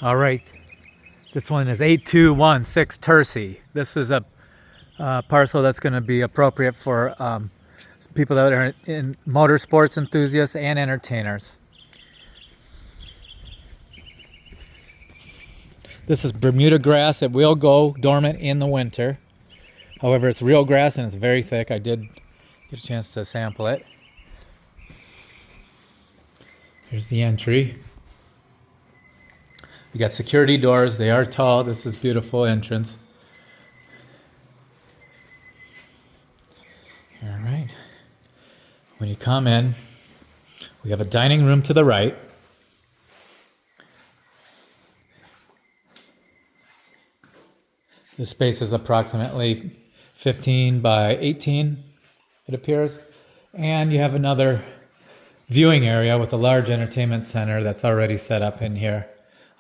All right, this one is 8216 Tursi. This is a parcel that's going to be appropriate for people that are in motorsports enthusiasts and entertainers. This is Bermuda grass. It will go dormant in the winter. However, it's real grass and it's very thick. I did get a chance to sample it. Here's the entry. We got security doors. They are tall. This is beautiful entrance. All right. When you come in, we have a dining room to the right. This space is approximately 15 by 18, it appears. And you have another viewing area with a large entertainment center that's already set up in here.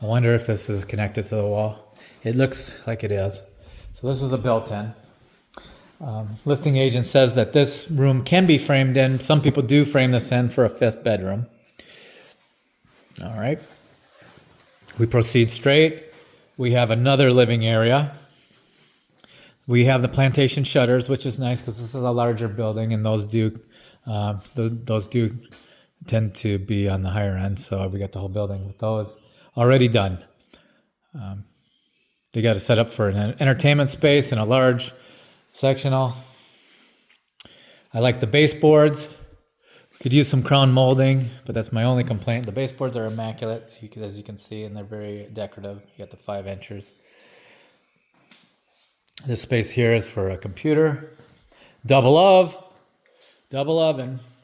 I wonder if this is connected to the wall. It looks like it is. So this is a built-in. Listing agent says that this room can be framed in. Some people do frame this in for a fifth bedroom. All right. We proceed straight. We have another living area. We have the plantation shutters, which is nice because this is a larger building, and those do tend to be on the higher end. So we got the whole building with those already done. They got it set up for an entertainment space and a large sectional. I like the baseboards. Could use some crown molding, but that's my only complaint. The baseboards are immaculate, as you can see, and they're very decorative. You got the 5 inches. This space here is for a computer. Double oven,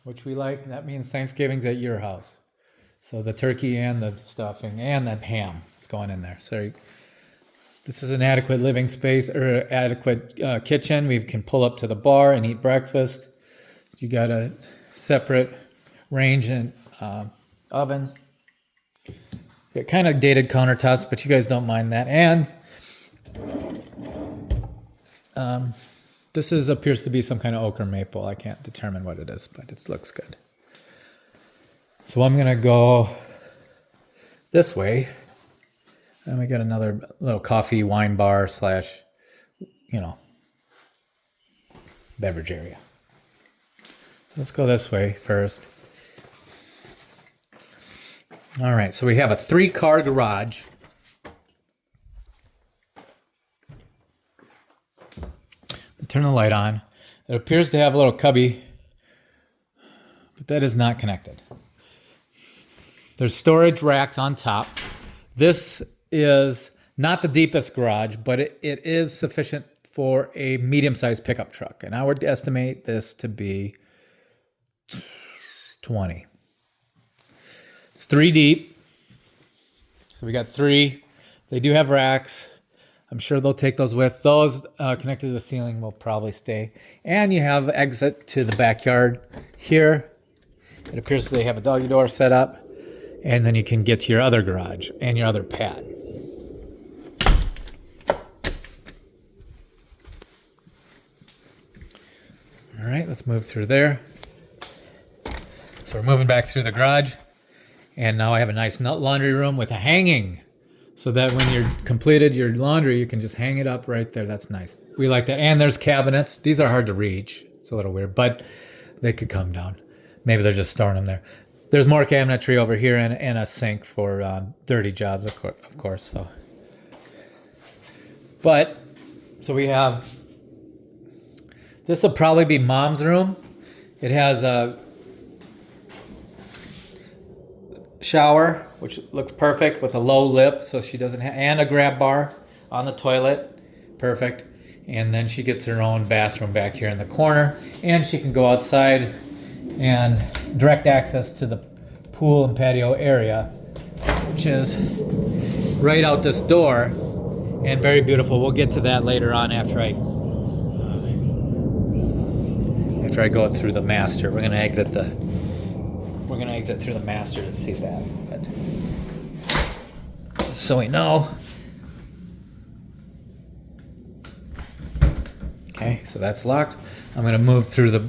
which we like. That means Thanksgiving's at your house. So the turkey and the stuffing and that ham is going in there. So this is an adequate living space or adequate kitchen. We can pull up to the bar and eat breakfast. So you got a separate range and ovens. Got kind of dated countertops, but you guys don't mind that. And this appears to be some kind of ochre maple. I can't determine what it is, but it looks good. So I'm going to go this way. And we got another little coffee, wine bar / beverage area. So let's go this way first. All right, so we have a 3-car garage. Turn the light on. It appears to have a little cubby, but that is not connected. There's storage racks on top. This is not the deepest garage, but it is sufficient for a medium-sized pickup truck. And I would estimate this to be 20. It's 3 deep. So we got 3. They do have racks. I'm sure they'll take those with. Those connected to the ceiling will probably stay. And you have exit to the backyard here. It appears they have a doggy door set up. And then you can get to your other garage and your other pad. All right, let's move through there. So we're moving back through the garage. And now I have a nice laundry room with a hanging. So that when you're completed your laundry, you can just hang it up right there. That's nice. We like that. And there's cabinets. These are hard to reach. It's a little weird, but they could come down. Maybe they're just storing them there. There's more cabinetry over here and a sink for dirty jobs, of course. So we have, this will probably be Mom's room. It has a shower, which looks perfect with a low lip, so she doesn't have, and a grab bar on the toilet, perfect. And then she gets her own bathroom back here in the corner, and she can go outside and direct access to the pool and patio area, which is right out this door and very beautiful. We'll get to that later on after I go through the master. We're gonna exit through the master to see that. But so we know. Okay, so that's locked. I'm gonna move through the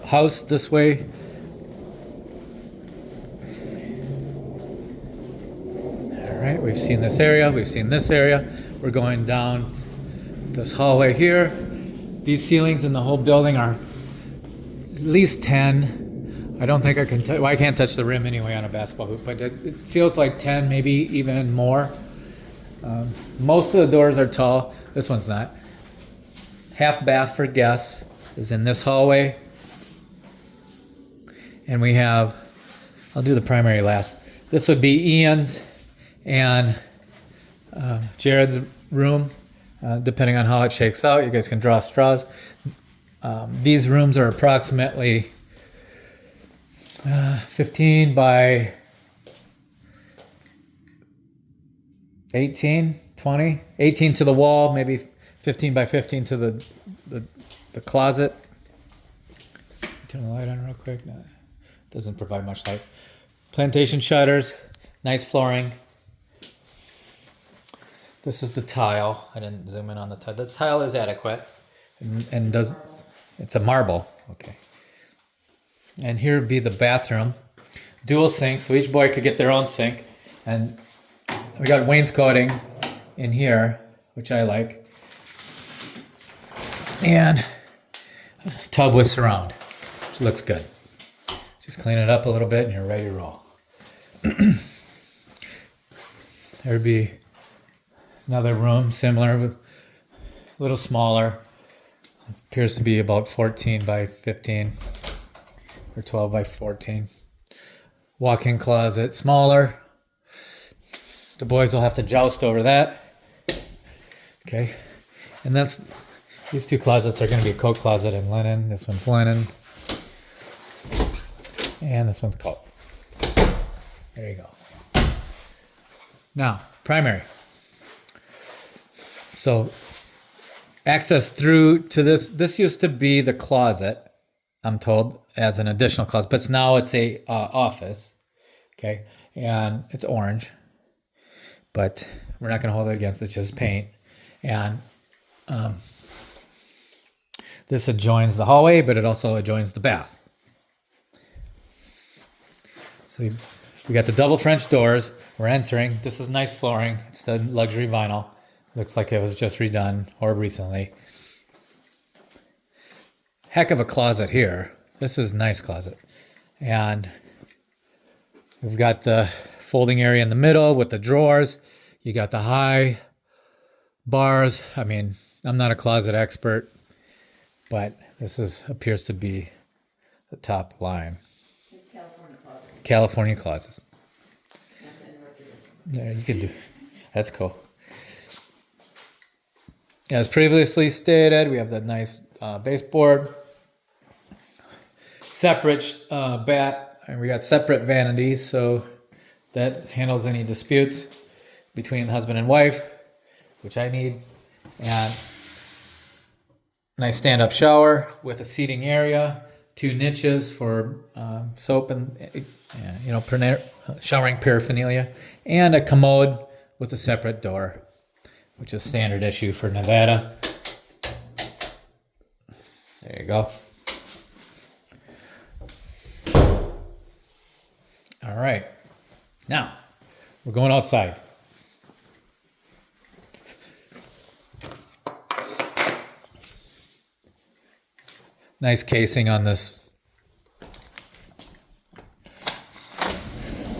house this way. All right, We've seen this area. We've seen this area. We're going down this hallway here. These ceilings in the whole building are at least 10. I don't think I can well, I can't touch the rim anyway on a basketball hoop, but it feels like 10, maybe even more. Most of the doors are tall. This one's not. Half bath for guests is in this hallway. And we have, I'll do the primary last. This would be Ian's and Jared's room, depending on how it shakes out. You guys can draw straws. These rooms are approximately 15 by 18, 20, 18 to the wall, maybe 15 by 15 to the closet. Turn the light on real quick. No, doesn't provide much light. Plantation shutters, nice flooring. This is the tile. I didn't zoom in on the tile. The tile is adequate and does. It's a marble. Okay. And here would be the bathroom. Dual sink, so each boy could get their own sink. And we got wainscoting in here, which I like. And a tub with surround, which looks good. Just clean it up a little bit and you're ready to roll. There'd be another room similar, with a little smaller. Appears to be about 14 by 15 or 12 by 14. Walk-in closet, smaller. The boys will have to joust over that. Okay. And these two closets are going to be a coat closet and linen. This one's linen. And this one's coat. There you go. Now, primary. So, access through to this used to be the closet, I'm told, as an additional closet, but now it's a office. Okay. And it's orange. But we're not going to hold it against it, just paint. And this adjoins the hallway, but it also adjoins the bath. So we got the double French doors. We're entering. This is nice flooring. It's the luxury vinyl. Looks like it was just redone or recently. Heck of a closet here. This is a nice closet. And we've got the folding area in the middle with the drawers. You got the high bars. I mean, I'm not a closet expert, but this appears to be the top line. It's California closet. California closets. There, you can do. That's cool. As previously stated, we have the nice baseboard. Separate bat, and we got separate vanities, so that handles any disputes between husband and wife, which I need. And nice stand-up shower with a seating area, 2 niches for soap and showering paraphernalia, and a commode with a separate door, which is standard issue for Nevada. There you go. All right. Now, we're going outside. Nice casing on this.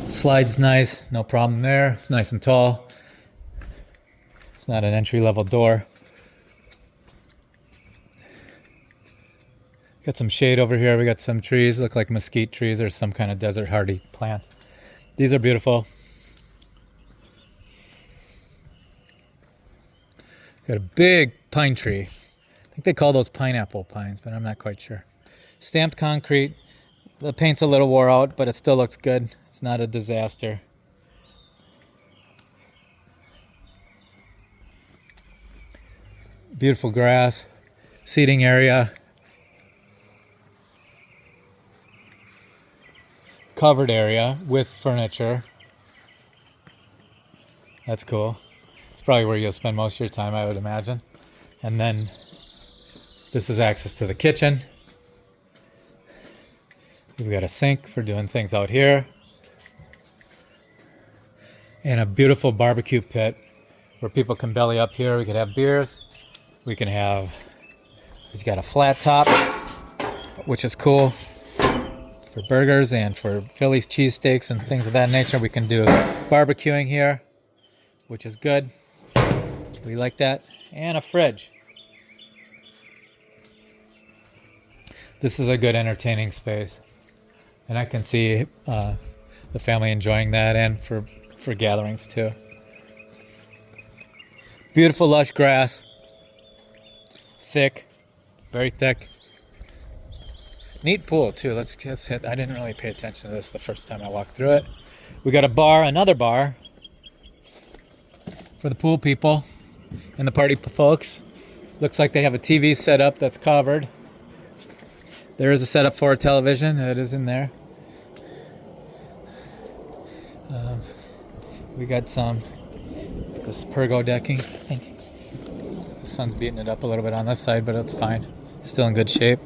Slide's nice, no problem there. It's nice and tall. It's not an entry-level door. Got some shade over here. We got some trees, look like mesquite trees or some kind of desert hardy plants. These are beautiful. Got a big pine tree. I think they call those pineapple pines, but I'm not quite sure. Stamped concrete. The paint's a little wore out, but it still looks good. It's not a disaster. Beautiful grass. Seating area. Covered area with furniture. That's cool. It's probably where you'll spend most of your time, I would imagine. And then this is access to the kitchen. We've got a sink for doing things out here. And a beautiful barbecue pit where people can belly up here. We could have beers. We can have, it's got a flat top, which is cool for burgers and for Philly's cheesesteaks and things of that nature. We can do barbecuing here, which is good. We like that. And a fridge. This is a good entertaining space. And I can see the family enjoying that, and for gatherings too. Beautiful lush grass. Thick. Very thick. Neat pool too. Let's hit. I didn't really pay attention to this the first time I walked through it. We got a bar, another bar for the pool people and the party folks. Looks like they have a TV set up that's covered. There is a setup for a television. It is in there. We got this pergo decking. The sun's beating it up a little bit on this side, but it's fine. It's still in good shape.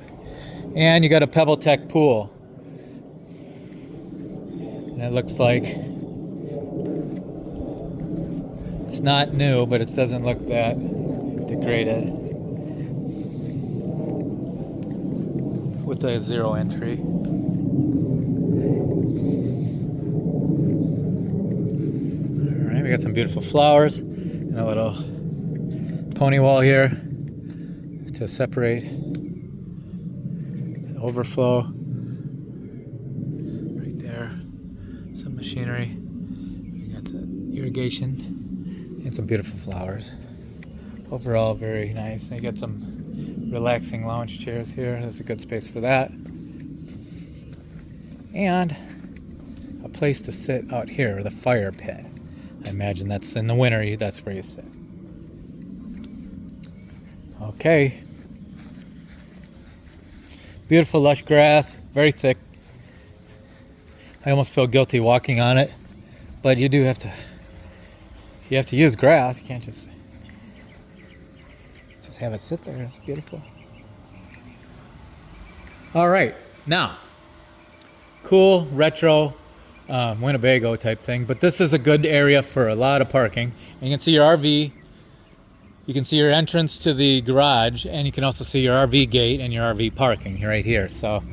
And you got a Pebble Tech pool. And it looks like it's not new, but it doesn't look that degraded. With a 0 entry. Alright, we got some beautiful flowers and a little pony wall here to separate the overflow. Right there. Some machinery. We got the irrigation and some beautiful flowers. Overall, very nice. They got some relaxing lounge chairs here. There's a good space for that. And a place to sit out here, the fire pit. I imagine that's in the winter, that's where you sit. Okay. Beautiful lush grass, very thick. I almost feel guilty walking on it, but you have to use grass. You can't just have it sit there. It's beautiful. All right, now, cool retro Winnebago type thing, but this is a good area for a lot of parking. And you can see your RV, you can see your entrance to the garage, and you can also see your RV gate and your RV parking right here. So,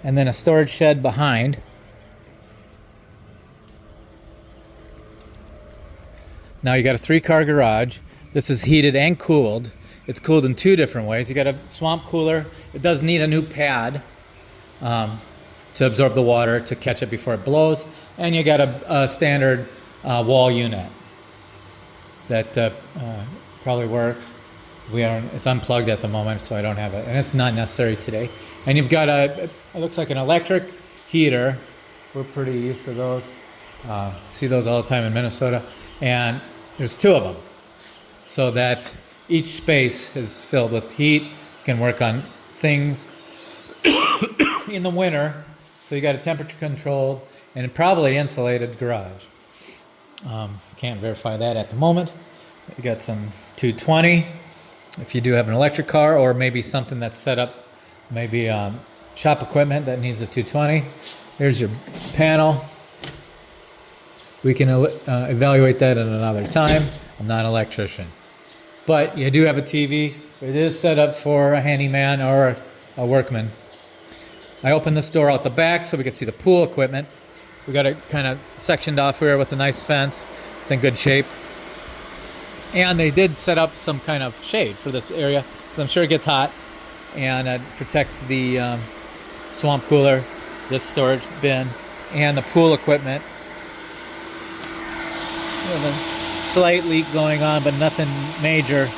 and then a storage shed behind. Now you got a 3-car garage. This is heated and cooled. It's cooled in 2 different ways. You got a swamp cooler. It does need a new pad to absorb the water to catch it before it blows. And you got a standard wall unit that probably works. It's unplugged at the moment, so I don't have it, and it's not necessary today. And you've got it looks like an electric heater. We're pretty used to those. See those all the time in Minnesota. And there's 2 of them, so that each space is filled with heat. You can work on things in the winter. So you got a temperature controlled and probably insulated garage. Can't verify that at the moment. You got some 220 if you do have an electric car, or maybe something that's set up, maybe shop equipment that needs a 220. Here's your panel. We can evaluate that at another time. I'm not an electrician. But you do have a TV. It is set up for a handyman or a workman. I opened this door out the back so we could see the pool equipment. We got it kind of sectioned off here with a nice fence. It's in good shape. And they did set up some kind of shade for this area, because I'm sure it gets hot. And it protects the swamp cooler, this storage bin, and the pool equipment. We have a slight leak going on, but nothing major.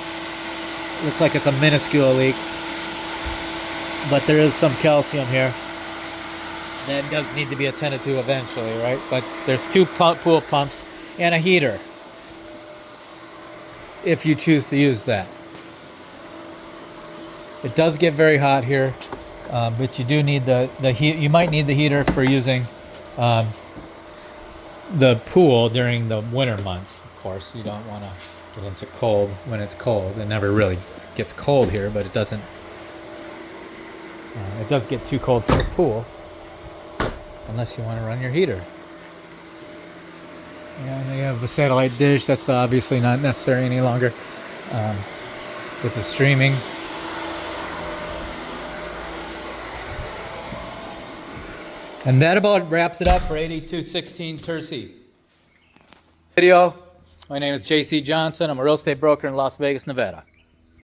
Looks like it's a minuscule leak. But there is some calcium here that does need to be attended to eventually, right? But there's 2 pool pumps and a heater, if you choose to use that. It does get very hot here, but you do need the heat. You might need the heater for using the pool during the winter months. Of course, you don't want to get into cold when it's cold. It never really gets cold here, but it doesn't. It does get too cold for a pool, unless you want to run your heater. And they have a satellite dish that's obviously not necessary any longer with the streaming. And that about wraps it up for 8216 Tursi. Video. My name is JC Johnson. I'm a real estate broker in Las Vegas, Nevada.